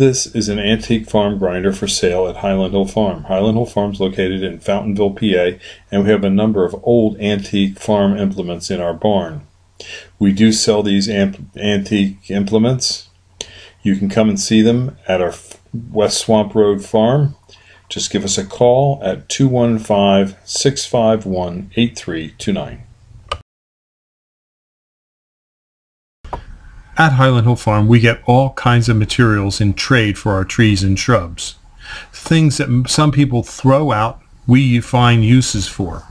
This is an antique farm grinder for sale at Highland Farm. Highland Farm is located in Fountainville, PA, and we have a number of old antique farm implements in our barn. We do sell these antique implements. You can come and see them at our West Swamp Road farm. Just give us a call at 215-651-8329. At Highland Hill Farm, we get all kinds of materials in trade for our trees and shrubs. Things that some people throw out, we find uses for.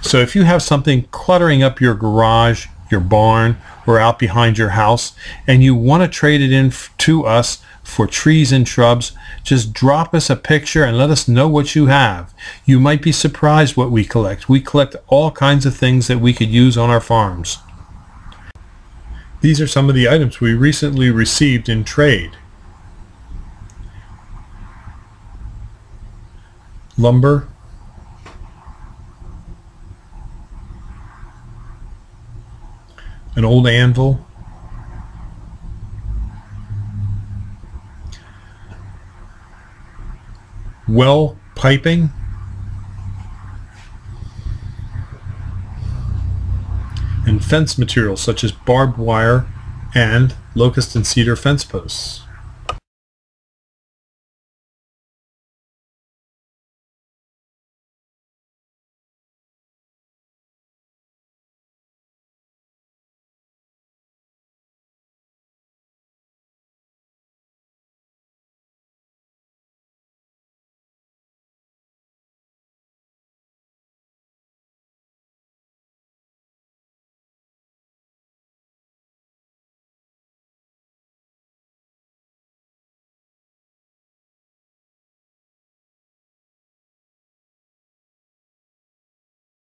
So if you have something cluttering up your garage, your barn, or out behind your house, and you want to trade it in to us for trees and shrubs, just drop us a picture and let us know what you have. You might be surprised what we collect. We collect all kinds of things that we could use on our farms. These are some of the items we recently received in trade. Lumber, an old anvil, well piping, and fence materials such as barbed wire and locust and cedar fence posts.